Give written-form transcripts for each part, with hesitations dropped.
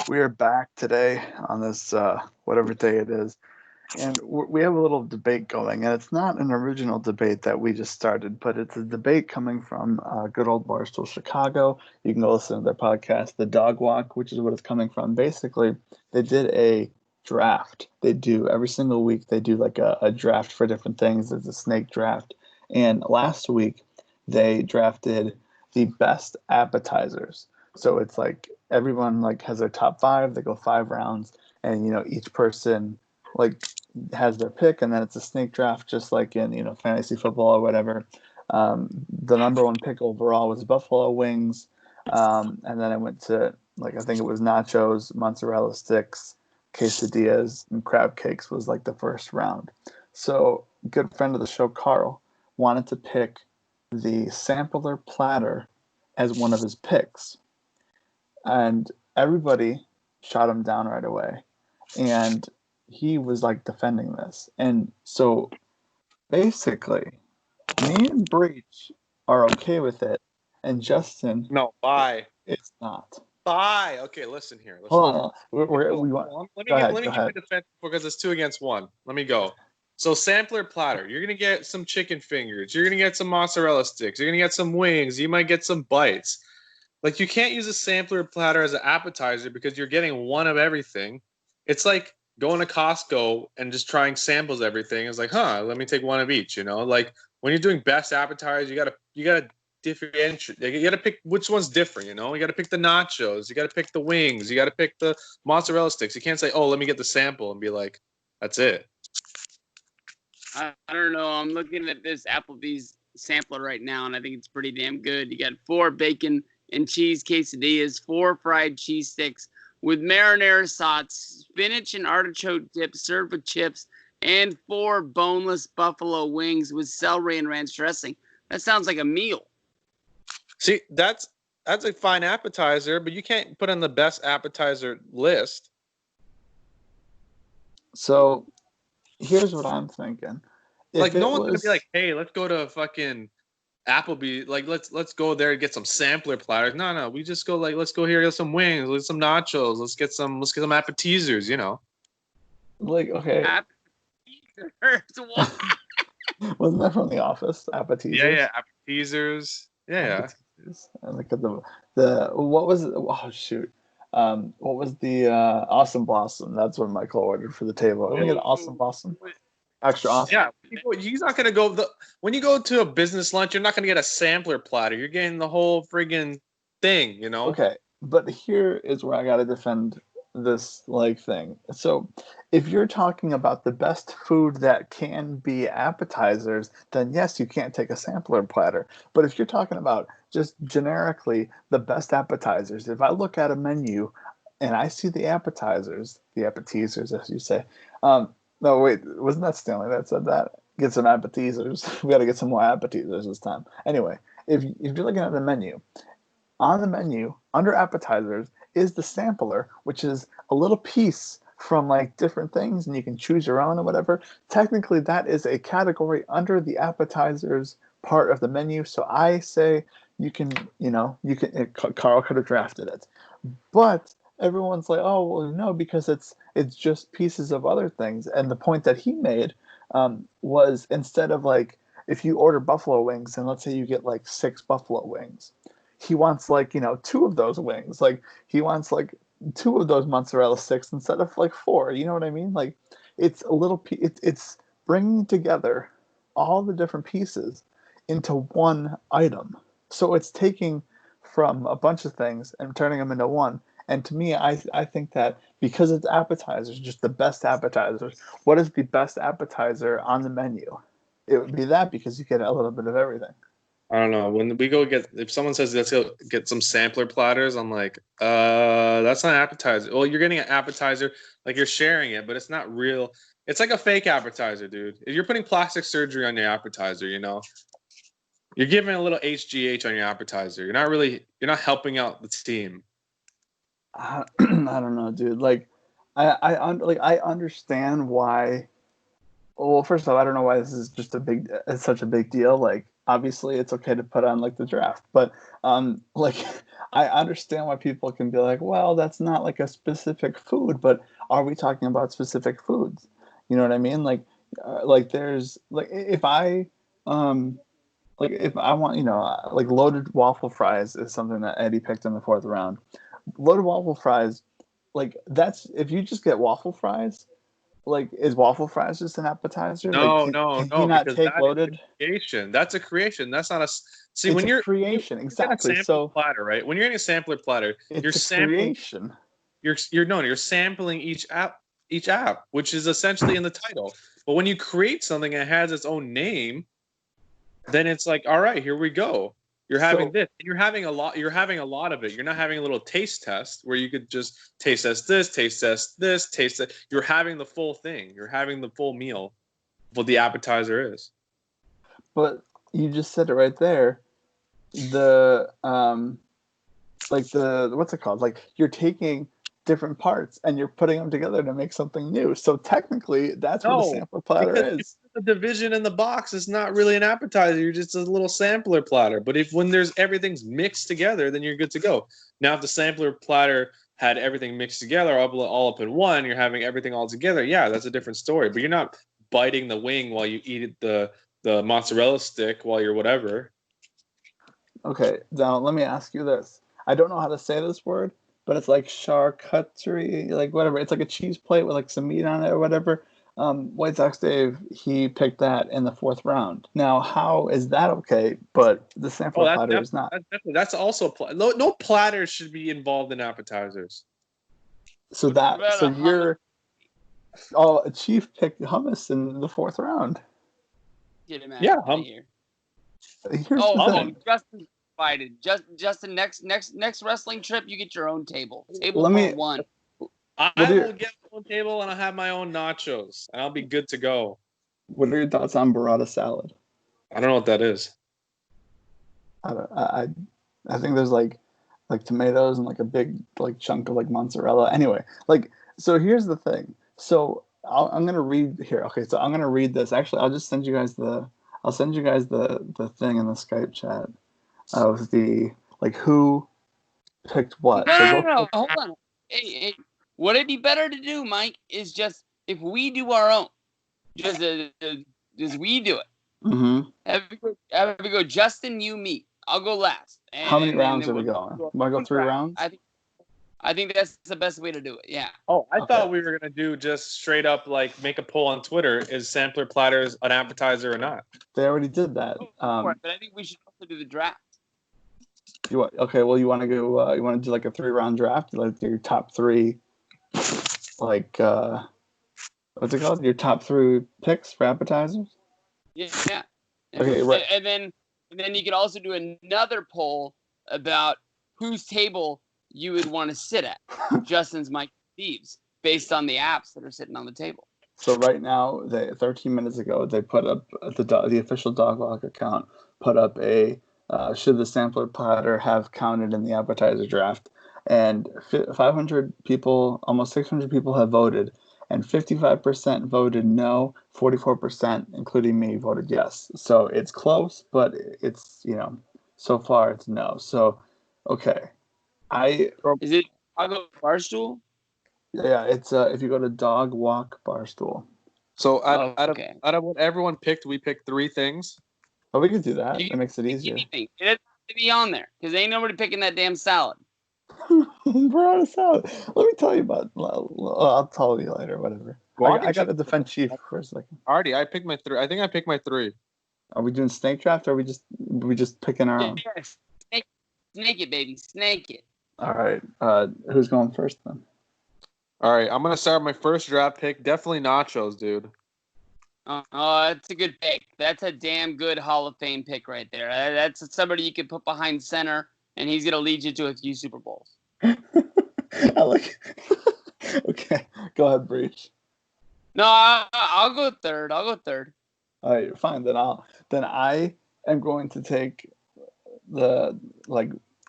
We are back today on this whatever day it is, and we have a little debate going, and it's not an original debate that we just started, but it's a debate coming from good old Barstool Chicago. You can go listen to their podcast, The Dog Walk, which is what it's coming from. Basically, they did a draft. They do every single week. They do like a draft for different things. There's a snake draft, and last week they drafted the best appetizers. So it's like everyone like has their top five. They go 5 rounds, and each person like has their pick, and then it's a snake draft, just like in fantasy football or whatever. The number one pick overall was buffalo wings, and then I went to I think it was nachos, mozzarella sticks, quesadillas, and crab cakes was like the first round. So good friend of the show, Carl, wanted to pick the sampler platter as one of his picks. And everybody shot him down right away. And he was like defending this. And so basically, me and Breach are okay with it. And Justin, No, bye. It's not. Bye. Okay, listen here. Hold on. We want. Let Go me ahead. give my defense because it's 2-1. Let me go. So sampler platter, you're gonna get some chicken fingers, you're gonna get some mozzarella sticks, you're gonna get some wings, you might get some bites. Like, you can't use a sampler platter as an appetizer because you're getting one of everything. It's like going to Costco and just trying samples of everything. It's like, let me take one of each. Like when you're doing best appetizers, you gotta differentiate. You gotta pick which one's different. You gotta pick the nachos, you gotta pick the wings, you gotta pick the mozzarella sticks. You can't say, oh, let me get the sample and be like, that's it. I don't know. I'm looking at this Applebee's sampler right now, and I think it's pretty damn good. You got 4 bacon and cheese quesadillas, 4 fried cheese sticks with marinara sauce, spinach and artichoke dip served with chips, and 4 boneless buffalo wings with celery and ranch dressing. That sounds like a meal. See, that's a fine appetizer, but you can't put on the best appetizer list. So here's what I'm thinking. Like, no one's gonna be like, hey, let's go to fucking Applebee, like let's go there and get some sampler platters. No, we just go let's go here, get some wings, let's get some nachos, let's get some appetizers, Like, okay. Appetizers. Wasn't that from The Office? Appetizers. Yeah, appetizers. Yeah. Appetizers. And look at the what was it? Oh shoot. What was the Awesome Blossom? That's what Michael ordered for the table. Let me get Awesome Blossom. Extra awesome. Yeah, he's not gonna go when you go to a business lunch, you're not gonna get a sampler platter. You're getting the whole friggin' thing, Okay, but here is where I gotta defend this thing. So, if you're talking about the best food that can be appetizers, then yes, you can't take a sampler platter. But if you're talking about just generically the best appetizers, if I look at a menu and I see the appetizers, as you say, no, wait, wasn't that Stanley that said that? Get some appetizers. We got to get some more appetizers this time. Anyway, if you're looking at the menu, on the menu, under appetizers, is the sampler, which is a little piece from different things, and you can choose your own or whatever. Technically, that is a category under the appetizers part of the menu. So I say Carl could have drafted it. But everyone's like, oh, well, no, because it's just pieces of other things. And the point that he made was, instead of if you order buffalo wings and let's say you get 6 buffalo wings, he wants 2 of those wings. He wants 2 of those mozzarella sticks instead of 4. You know what I mean? It's a little it's bringing together all the different pieces into one item. So it's taking from a bunch of things and turning them into one. And to me, I think that because it's appetizers, just the best appetizers, what is the best appetizer on the menu? It would be that, because you get a little bit of everything. I don't know. When we go if someone says let's go get some sampler platters, I'm like, that's not an appetizer. Well, you're getting an appetizer, you're sharing it, but it's not real. It's like a fake appetizer, dude. If you're putting plastic surgery on your appetizer, you're giving a little HGH on your appetizer. You're not helping out the team. I don't know, dude. I understand why. Well, first of all, I don't know why this is such a big deal. obviously it's okay to put on like the draft, but like I understand why people can be like, well, that's not like a specific food, but are we talking about specific foods? You know what I mean? Like there's like if I want, like loaded waffle fries is something that Eddie picked in the fourth round. Loaded waffle fries, like that's if you just get waffle fries, like is waffle fries just an appetizer? Like can he No, not because take that is a loaded? creation. That's a creation. That's not a. See, It's when a creation, you're getting a exactly. sampler So platter, right? When you're getting a sampler platter, you're it's a sampling. creation. You're sampling each app, which is essentially in the title. But when you create something that has its own name, then it's like, all right, here we go. You're having So this. And you're having a lot of it. You're not having a little taste test where you could just taste test this, taste test this, taste that. You're having the full thing. You're having the full meal of what the appetizer is. but you just said it right there. The like the what's it called? Like you're taking different parts and you're putting them together to make something new. So technically, that's what a No, sampler platter because if is. the division in the box is not really an appetizer. You're just a little sampler platter. But if when there's everything's mixed together, then you're good to go. Now, if the sampler platter had everything mixed together, all up in one, you're having everything all together. Yeah, that's a different story. But you're not biting the wing while you eat the mozzarella stick while you're whatever. Okay, now let me ask you this. I don't know how to say this word, but it's like charcuterie, like whatever. It's like a cheese plate with like some meat on it or whatever. White Sox Dave, he picked that in the fourth round. Now, how is that okay? But the Oh, sampler platter is not. that's also no platters should be involved in appetizers. So What about a hummus? you're Chief picked hummus in the fourth round. Get him out Yeah, of here. Here's the Oh, thing. Justin invited. Justin, next wrestling trip, you get your own table. Table Let for me- one. I What will are- get my own table and I'll have my own nachos and I'll be good to go. What are your thoughts on burrata salad? I don't know what that is. I think there's like tomatoes and like a big like chunk of like mozzarella. Anyway, like so here's the thing. So I'm gonna read here. Okay, so I'm gonna read this. Actually, I'll send you guys the thing in the Skype chat of the like who picked what. No, hold on. Hey, what it'd be better to do, Mike, is just if we do our own, just we do it. Mm-hmm. Have we go, Justin, you, me. I'll go last. How many rounds are we going? Want to go 3 rounds? I think that's the best way to do it. Yeah. Oh, I Okay. thought we were gonna do just straight up like make a poll on Twitter: is sampler platters an appetizer or not? They already did that. But I think we should also do the draft. Okay, well, you want to go? You want to do like a 3-round draft? Like your top 3, like what's it called? Your top 3 picks for appetizers? Yeah. Okay, right. And then you could also do another poll about whose table you would want to sit at. Justin's, Mike, Steve's, based on the apps that are sitting on the table. So right now, 13 minutes ago, they put up the official Dogwalk account put up a should the sampler platter have counted in the appetizer draft, and 500 people, almost 600 people have voted, and 55% voted no, 44%, including me, voted yes. So it's close, but it's so far it's no. So okay, Is it Chicago Barstool? yeah, it's if you go to Dog Walk Barstool. So out Okay. of what everyone picked, we picked 3 things. Oh, we could do that. You It makes it easier. Anything. It has to be on there because ain't nobody picking that damn salad. We're out of salad. Let me tell you about. I'll tell you later. Whatever. I got to defend Chief for a second. Already, I picked my 3. I think I picked my 3. Are we doing snake draft? Or are we just picking our own? Yeah, snake it, baby, snake it. All right. Who's going first then? All right, I'm gonna start my first draft pick. Definitely nachos, dude. Oh, that's a good pick. That's a damn good Hall of Fame pick right there. That's somebody you could put behind center, and he's gonna lead you to a few Super Bowls. I like. Okay, go ahead, Breach. No, I'll go third. All right, fine. Then I am going to take the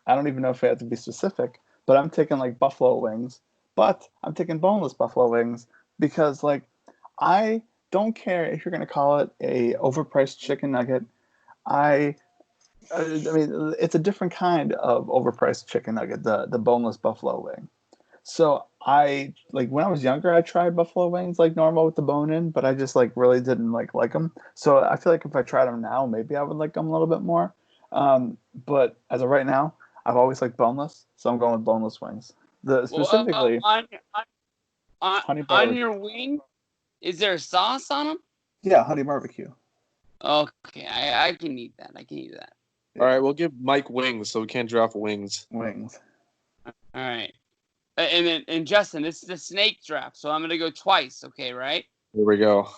I don't even know if I have to be specific, but I'm taking like buffalo wings. But I'm taking boneless buffalo wings because I don't care if you're gonna call it a overpriced chicken nugget. I mean, it's a different kind of overpriced chicken nugget, the boneless buffalo wing. So I like when I was younger, I tried buffalo wings like normal with the bone in, but I just like really didn't like them. So I feel like if I tried them now, maybe I would like them a little bit more. But as of right now, I've always liked boneless, so I'm going with boneless wings. The Well, specifically honey on barbecue. your wing, is there sauce on them? Yeah, honey barbecue. Okay, I can eat that. I can eat that. All right, we'll give Mike wings so we can't draft wings. Wings. All right. And Justin, this is the snake draft, so I'm gonna go twice. Okay, right? Here we go.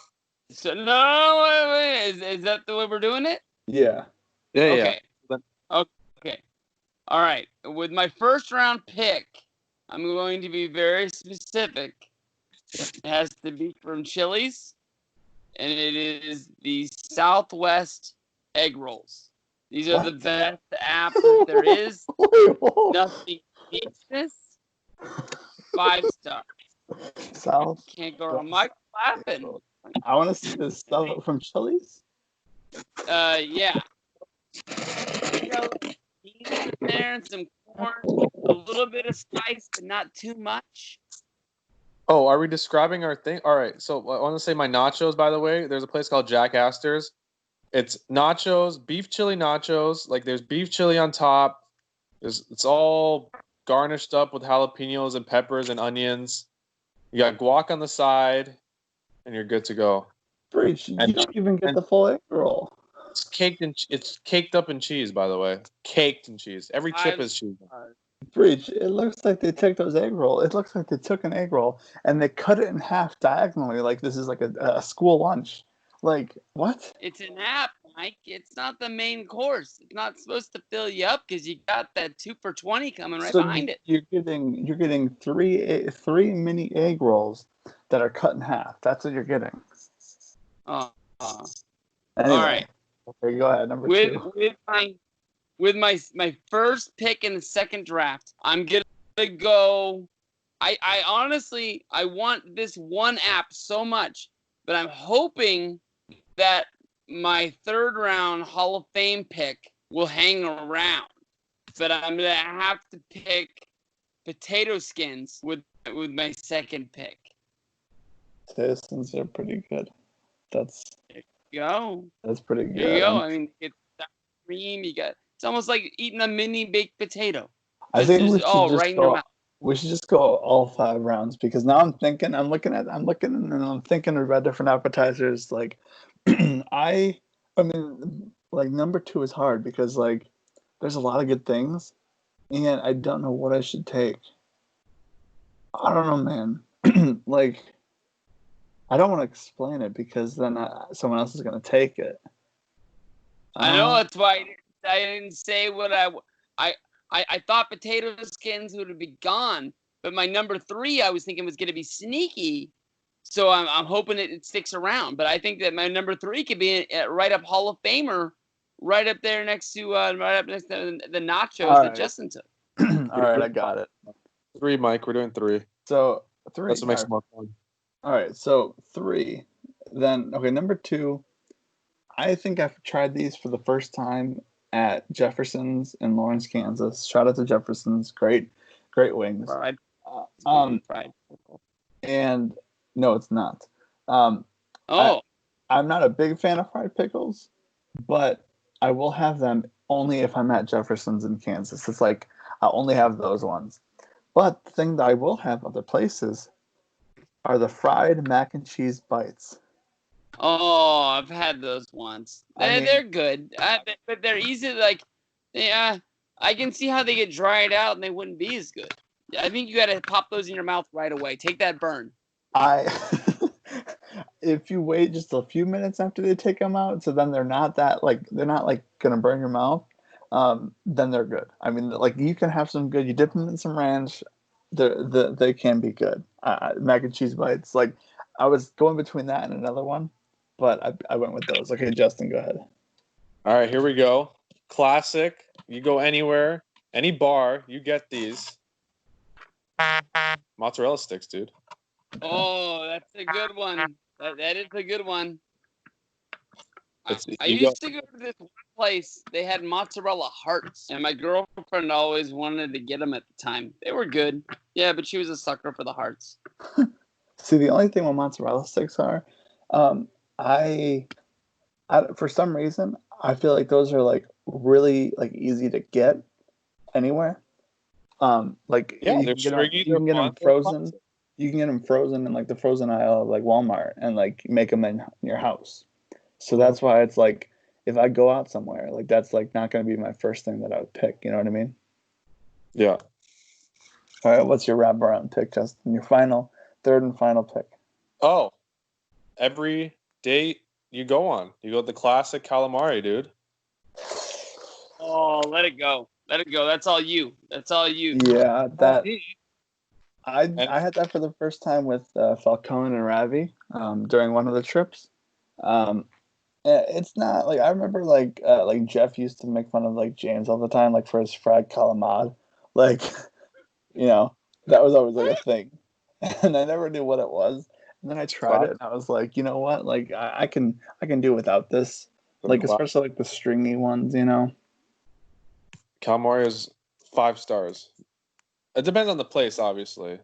So no, wait. Is that the way we're doing it? Yeah. Yeah, Okay. yeah. Okay. All right. With my first round pick, I'm going to be very specific. It has to be from Chili's, and it is the Southwest egg rolls. These are the What? best apps that there is. Wait, whoa. Nothing beats this. 5 stars. South. Can't go wrong. Mike's laughing. I want to see this stuff from Chili's. Yeah. Beans in there and some corn, a little bit of spice, but not too much. Oh, are we describing our thing? All right. So I want to say my nachos, by the way. There's a place called Jack Astor's. It's nachos, beef chili nachos. Like there's beef chili on top. It's all garnished up with jalapenos and peppers and onions. You got guac on the side, and you're good to go. Breach, you And- don't even get and- the full egg roll. It's caked up in cheese, by the way. Caked in cheese. Every chip is cheese. Breach, it looks like they took those egg roll. It looks like they took an egg roll and they cut it in half diagonally, like this is like a school lunch. Like what? It's an app, Mike. It's not the main course. It's not supposed to fill you up because you got that 2 for $20 coming right behind it. You're getting three mini egg rolls that are cut in half. That's what you're getting. Uh, Anyway, all right. Okay, go ahead. Number with two. with my first pick in the second draft, I'm gonna go. I honestly I want this one app so much, but I'm hoping that my third round Hall of Fame pick will hang around. But I'm gonna have to pick potato skins with my second pick. Citizens are pretty good. That's Go. pretty good. There you go. I mean, it's cream. You got. It's almost like eating a mini baked potato. I think we should just right in your go. mouth. We should just go all 5 rounds because now I'm thinking. I'm looking and I'm thinking about different appetizers. Like, I mean, like number 2 is hard because like there's a lot of good things, and I don't know what I should take. I don't know, man. Like, I don't want to explain it because then someone else is going to take it. I know that's why I didn't say what I thought potato skins would be gone, but my number 3 I was thinking was going to be sneaky, so I'm hoping it sticks around. But I think that my number 3 could be right up Hall of Famer, right up there next to the nachos that Justin took. All right, I got it. 3, Mike. We're doing 3. So 3. That's what makes it more fun. All right, so 3. Then okay, number 2. I think I've tried these for the first time at Jefferson's in Lawrence, Kansas. Shout out to Jefferson's, great wings. Fried. Fried. And no, it's not. I'm not a big fan of fried pickles, but I will have them only if I'm at Jefferson's in Kansas. It's like I only have those ones. But the thing that I will have other places are the fried mac and cheese bites. Oh, I've had those once. They're good, but they're easy. Like, yeah, I can see how they get dried out and they wouldn't be as good. I think you got to pop those in your mouth right away. Take that burn. If you wait just a few minutes after they take them out, so then they're not gonna burn your mouth. Then they're good. I mean, like you can have some good. You dip them in some ranch. They can be good. Mac and cheese bites. Like I was going between that and another one, but I went with those. Okay, Justin, go ahead. All right, here we go. Classic. You go anywhere, any bar, you get these. Mozzarella sticks, dude. Oh, that's a good one. That is a good one. I used to go to this one place. They had mozzarella hearts, and my girlfriend always wanted to get them at the time. They were good. Yeah, but she was a sucker for the hearts. See, the only thing with mozzarella sticks are, I, for some reason, I feel like those are like really like easy to get anywhere. Like Yeah, you they're can get them, stringy. you They're can get fun. them They're frozen. classic. You can get them frozen in like the frozen aisle of like Walmart and like make them in your house. So that's why it's like if I go out somewhere, like that's like not going to be my first thing that I would pick. You know what I mean? Yeah. All right, what's your wrap around pick, Justin? Your final, third and final pick. Oh, every date you go on, you go with the classic calamari, dude. Oh, let it go. Let it go. That's all you. That's all you. Yeah, that I And had that for the first time with Falcone and Ravi during one of the trips. Um, it's not like I remember like Jeff used to make fun of like James all the time like for his fried calamari, like you know that was always like a thing, and I never knew what it was. And then I tried it and I was like, you know what, like I can do without this, like especially like the stringy ones, you know. calamari is 5 stars. It depends on the place, obviously.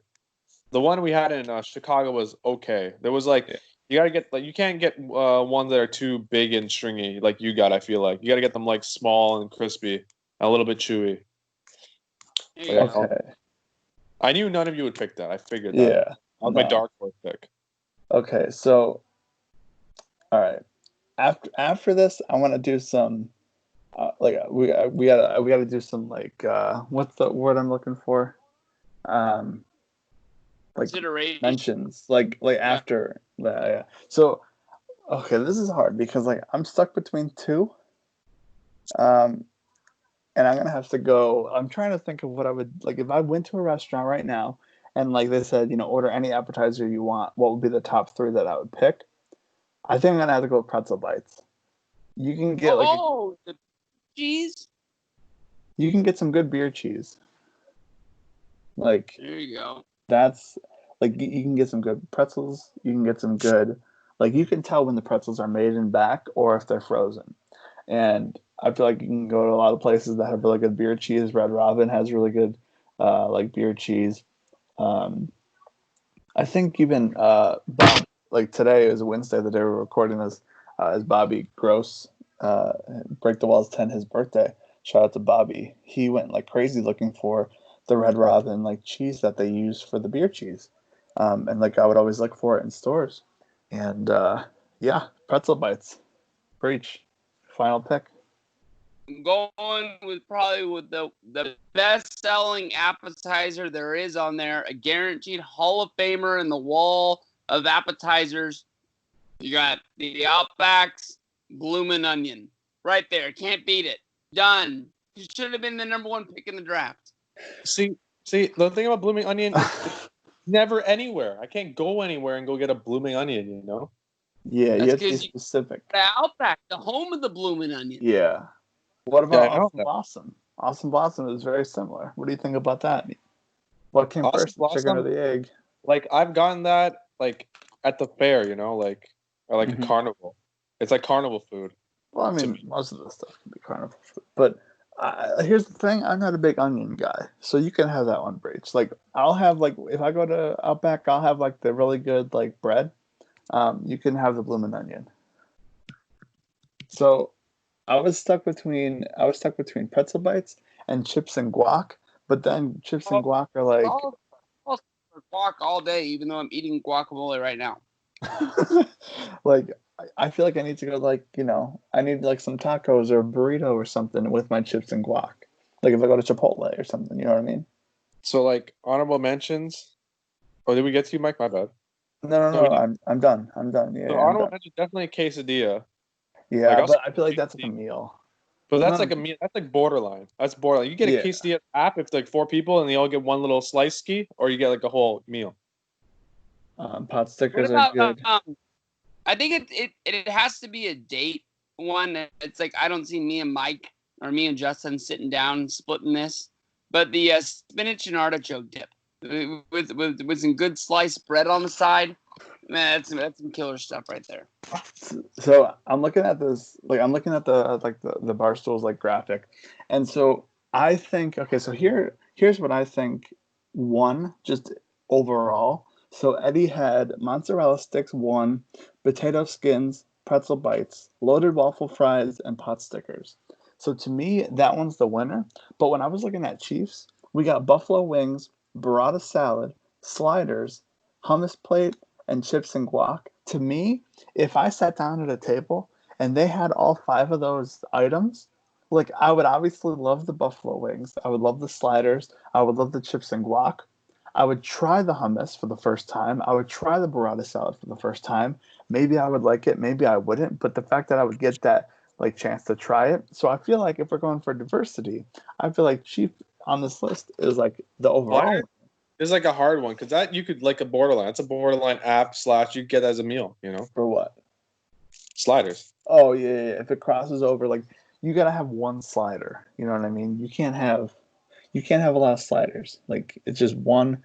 The one we had in Chicago was okay. There was like you gotta get like you can't get ones that are too big and stringy like you got. I feel like you gotta get them like small and crispy, a little bit chewy. There you go. Okay. I knew none of you would pick that. I figured that. Yeah. That was my dark horse pick. Okay, so all right. After this, I want to do some like we gotta do some like what's the word I'm looking for? Like Consideration. mentions like after that. Yeah. So okay, this is hard because like I'm stuck between two. And I'm gonna have to go. I'm trying to think of what I would like if I went to a restaurant right now and like they said, you know, order any appetizer you want. What would be the top three that I would pick? I think I'm gonna have to go with pretzel bites. You can get like the cheese. you can get some good beer cheese. Like There you go. that's like you can get some good pretzels. You can get some good like you can tell when the pretzels are made in back or if they're frozen. And I feel like you can go to a lot of places that have really good beer cheese. Red Robin has really good like beer cheese. I think even Bob, like today is Wednesday, the day we're recording this, is Bobby Gross, Break the Walls 10, his birthday. Shout out to Bobby. He went like crazy looking for the Red Robin like cheese that they use for the beer cheese. And like I would always look for it in stores. And yeah, pretzel bites. Breach. Final pick. I'm going with probably with the best selling appetizer there is on there, a guaranteed Hall of Famer in the wall of appetizers. You got the Outback's Bloomin' Onion. Right there. Can't beat it. Done. You should have been the number one pick in the draft. See, the thing about blooming onion, it's never anywhere. I can't go anywhere and go get a blooming onion, you know? Yeah, That's you have to be 'cause specific. The Outback, the home of the Bloomin' Onion. Yeah. What about Yeah, I know Awesome that. Blossom? Awesome Blossom is very similar. What do you think about that? What came Awesome first, the chicken or Blossom? the egg? Like I've gotten that like at the fair, you know, like or like Mhm. a carnival. It's like carnival food. Well, I To mean, me. most of the stuff can be carnival food. But here's the thing: I'm not a big onion guy, so you can have that one, Breach. Like, I'll have like if I go to Outback, I'll have like the really good like bread. You can have the bloomin' onion. So I was stuck between pretzel bites and chips and guac, but then chips and guac are like I'll guac all day, even though I'm eating guacamole right now. like I feel like I need to go like I need like some tacos or a burrito or something with my chips and guac. Like if I go to Chipotle or something, you know what I mean? So like honorable mentions. Oh, did we get to you, Mike? My bad. No. I'm done. I'm done. Yeah, So I'm honorable done. mention definitely a quesadilla. Yeah, Like but I feel like that's like a meal. but that's No, like a meal. That's like borderline. That's borderline. You get a Yeah. quesadilla app if it's like 4 people and they all get one little slice ski, or you get like a whole meal. Pot What stickers are about good. I think it has to be a date one. It's like I don't see me and Mike or me and Justin sitting down and splitting this. But the spinach and artichoke dip with some good sliced bread on the side. Man, that's some killer stuff right there. So I'm looking at this, like I'm looking at the Barstool's like graphic, and so I think okay, so here's what I think won just overall. So Eddie had mozzarella sticks one, potato skins, pretzel bites, loaded waffle fries, and pot stickers. So to me, that one's the winner. But when I was looking at Chiefs, we got buffalo wings, burrata salad, sliders, hummus plate, and chips and guac. To me, if I sat down at a table and they had all five of those items, like I would obviously love the buffalo wings. I would love the sliders. I would love the chips and guac. I would try the hummus for the first time. I would try the burrata salad for the first time. Maybe I would like it, maybe I wouldn't. But the fact that I would get that like chance to try it. So I feel like if we're going for diversity, I feel like Chief on this list is like the overall. It's like a hard one because that you could like a borderline. It's a borderline app / you get as a meal. For what? Sliders. Oh yeah. If it crosses over, like you gotta have one slider. You know what I mean? You can't have a lot of sliders. Like it's just one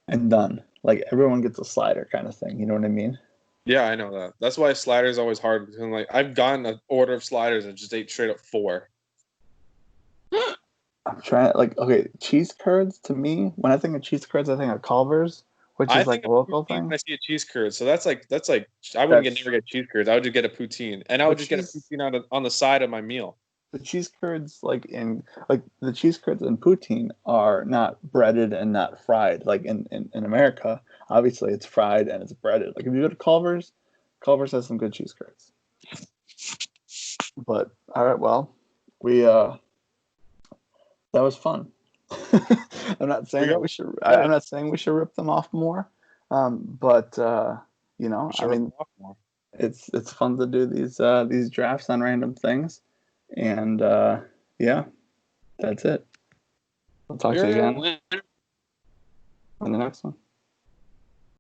and done. Like everyone gets a slider kind of thing. You know what I mean? Yeah, I know that. That's why sliders is always hard. Because like I've gotten an order of sliders and just ate straight up 4. I'm trying like okay, cheese curds to me. When I think of cheese curds, I think of Culver's, which is like a local thing. When I see a cheese curd, so that's like I wouldn't never get cheese curds. I would just get a poutine, and I would just get a poutine on the side of my meal. The cheese curds the cheese curds in poutine are not breaded and not fried. Like in America, obviously it's fried and it's breaded. Like if you go to Culver's, Culver's has some good cheese curds. But all right, well, we that was fun. I'm not saying that we should. I'm not saying we should rip them off more. But you know, I mean, it's fun to do these drafts on random things, and yeah, that's it. I'll talk to you again in the next one.